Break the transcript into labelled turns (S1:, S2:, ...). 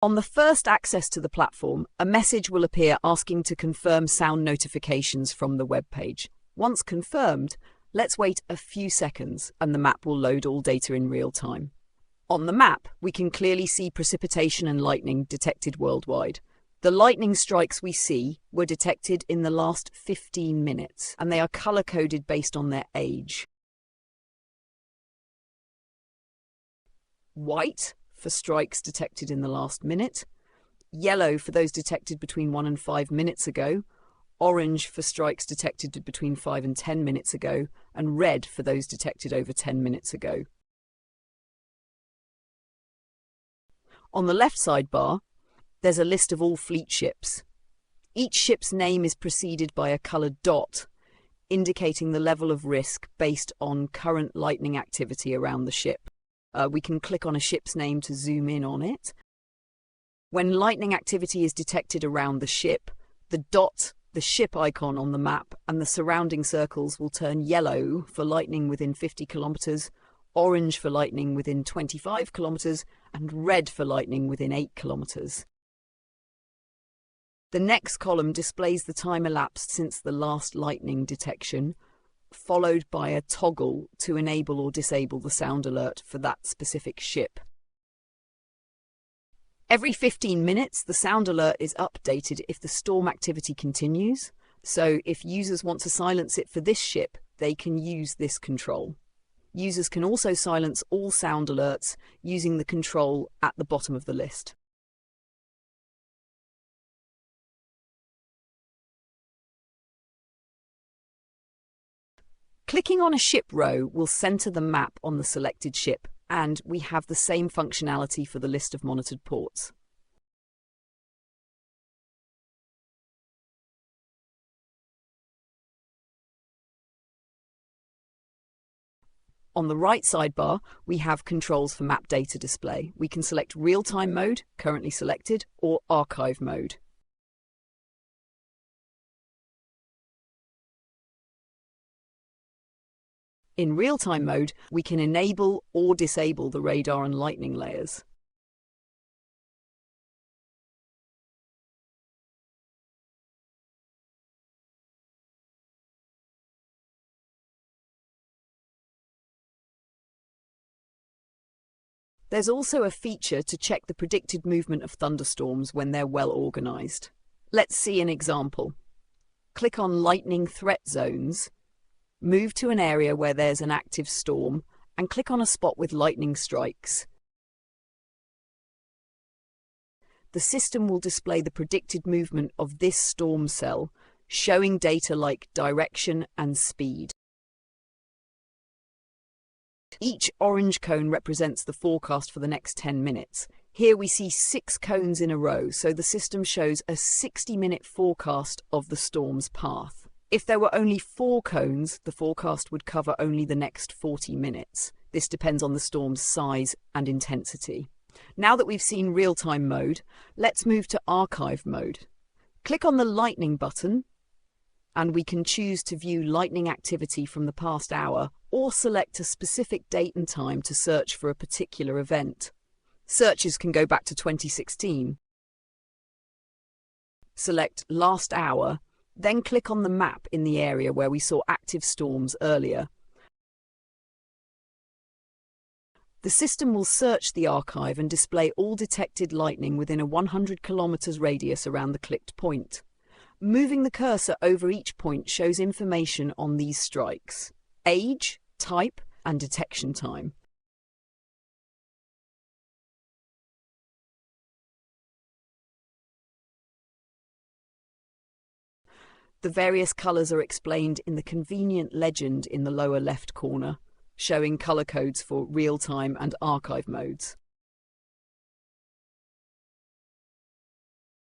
S1: On the first access to the platform, a message will appear asking to confirm sound notifications from the web page. Once confirmed, let's wait a few seconds and the map will load all data in real time. On the map, we can clearly see precipitation and lightning detected worldwide. The lightning strikes we see were detected in the last 15 minutes, and they are color-coded based on their age. White for strikes detected in the last minute, yellow for those detected between 1 and 5 minutes ago, orange for strikes detected between 5 and 10 minutes ago, and red for those detected over 10 minutes ago. On the left sidebar, there's a list of all fleet ships. Each ship's name is preceded by a coloured dot, indicating the level of risk based on current lightning activity around the ship. We can click on a ship's name to zoom in on it. When lightning activity is detected around the ship, the dot, the ship icon on the map, and the surrounding circles will turn yellow for lightning within 50 kilometres, orange for lightning within 25 kilometres, and red for lightning within 8 kilometres. The next column displays the time elapsed since the last lightning detection, followed by a toggle to enable or disable the sound alert for that specific ship. Every 15 minutes, the sound alert is updated if the storm activity continues, so if users want to silence it for this ship, they can use this control. Users can also silence all sound alerts using the control at the bottom of the list. Clicking on a ship row will center the map on the selected ship, and we have the same functionality for the list of monitored ports. On the right sidebar, we have controls for map data display. We can select real-time mode, currently selected, or archive mode. In real-time mode, we can enable or disable the radar and lightning layers. There's also a feature to check the predicted movement of thunderstorms when they're well organized. Let's see an example. Click on Lightning Threat Zones, move to an area where there's an active storm, and click on a spot with lightning strikes. The system will display the predicted movement of this storm cell, showing data like direction and speed. Each orange cone represents the forecast for the next 10 minutes. Here we see 6 cones in a row, so the system shows a 60-minute forecast of the storm's path. If there were only 4 cones, the forecast would cover only the next 40 minutes. This depends on the storm's size and intensity. Now that we've seen real-time mode, let's move to archive mode. Click on the lightning button, and we can choose to view lightning activity from the past hour or select a specific date and time to search for a particular event. Searches can go back to 2016. Select last hour, then click on the map in the area where we saw active storms earlier. The system will search the archive and display all detected lightning within a 100 kilometers radius around the clicked point. Moving the cursor over each point shows information on these strikes: age, type, and detection time. The various colours are explained in the convenient legend in the lower left corner, showing colour codes for real-time and archive modes.